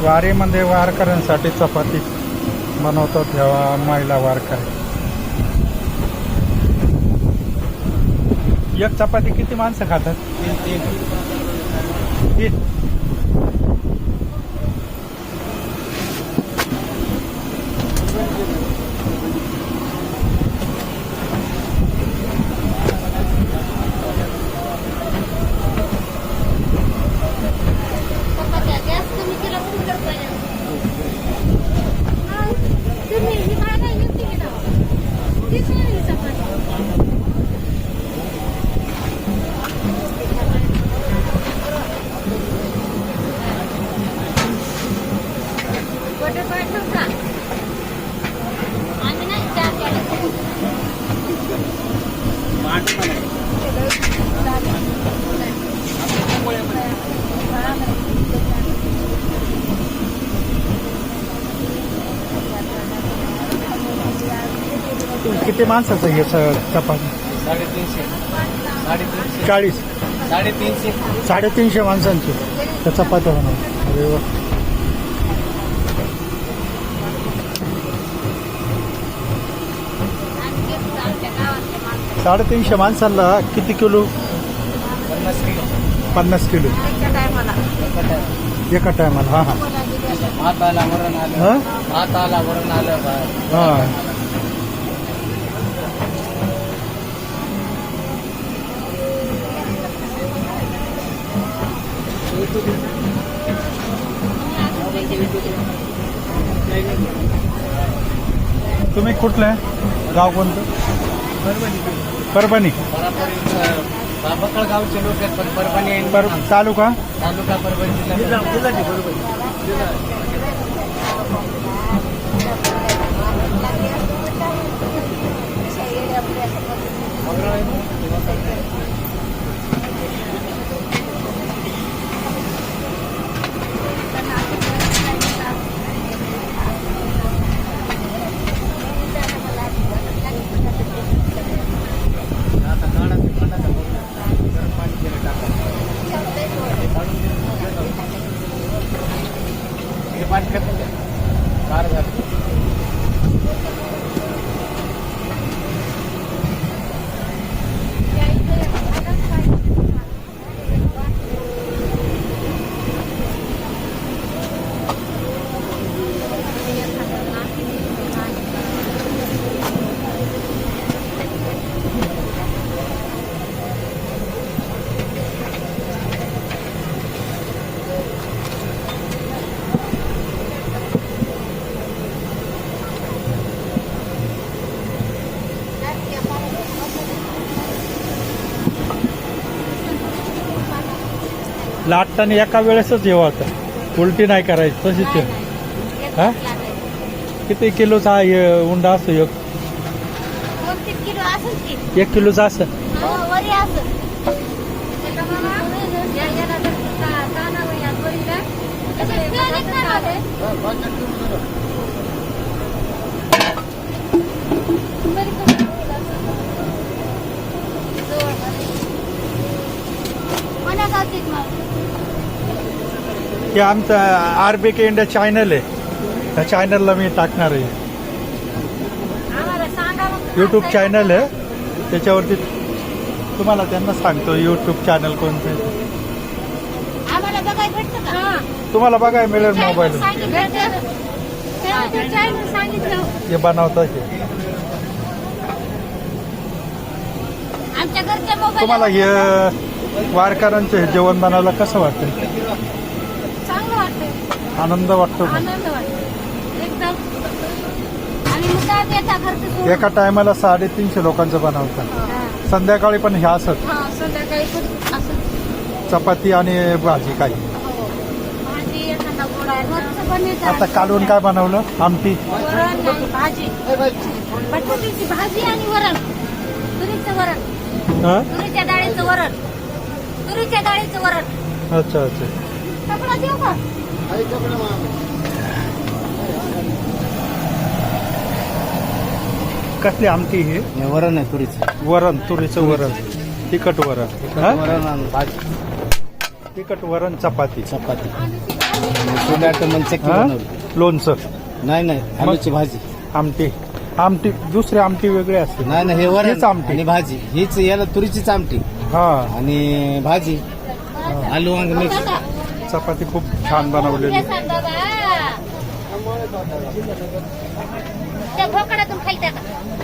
वारीमध्ये वारकऱ्यांसाठी चपाती बनवतात ह्या महिला वारकरी. एक चपाती किती माणसं खातात? तीन. किती माणसाचं हे चपाती? 40. 350 माणसांची त्या चपात्या बनवतात. अरे वा. साडेतीनशे माणसांना किती किलो? 50 किलो एका टायमाला. हा हा हा. तुम्ही कुठलं आहे? गाव कोणतं? परभणी. गावचे लोक आहेत पण परभणी तालुका परभणी जिल्हा. लाटताना एका वेळेसच येऊ आता, उलटी नाही करायची तशीच आहे. हा किती किलोचा उंडा असतो? 1 किलोचा असं. हे आमचं RBK इंडिया चॅनल आहे, त्या चॅनलला मी टाकणार आहे. यूट्यूब चॅनल आहे, त्याच्यावरती तुम्हाला त्यांना सांगतो यूट्यूब चॅनल कोणतं आहे. तुम्हाला बघायला मिळेल मोबाईल. हे बनवतात हे. तुम्हाला हे वारकऱ्यांचं हे जेवण बनायला कसं वाटतं? चांगलं वाटतं. आनंद वाटतो. एकदम. आणि एका टायमाला 350 लोकांचं बनवतात. संध्याकाळी पण हे असत. संध्याकाळी पण असं चपाती आणि भाजी काही. भाजी एखादा गोळा रोजचं बनवतात. आता कालवण काय बनवलं? आमटी, वरण नाही, भाजी, बटाट्याची भाजी आणि वरण, तुरीचं वरण, तुरीच्या डाळीचं वरण, तुरीच्या डाळीचं वरण. अच्छा अच्छा. कपडा देऊ का? कसली आमटी हे? वरण आहे तुरीचं. वरण, तुरीचं वरण, तिखट वरण. वरण आणि भाजी, तिखट वरण, चपाती. चपाती. आणि ती भाजी टोमॅटो चक्की हा? बनवली. लोणचं नाही नाही आलूची भाजी. आमटी आमटी दुसरी आमटी वेगळी असते. नाही नाही हे वरण हेच आमटी. आणि भाजी हीच याला तुरीचीच आमटी हा आणि भाजी आलू वांग मिक्स. चपाती खूप छान बनवलेली. सांग बाबा त्या भोकडातून खायचं का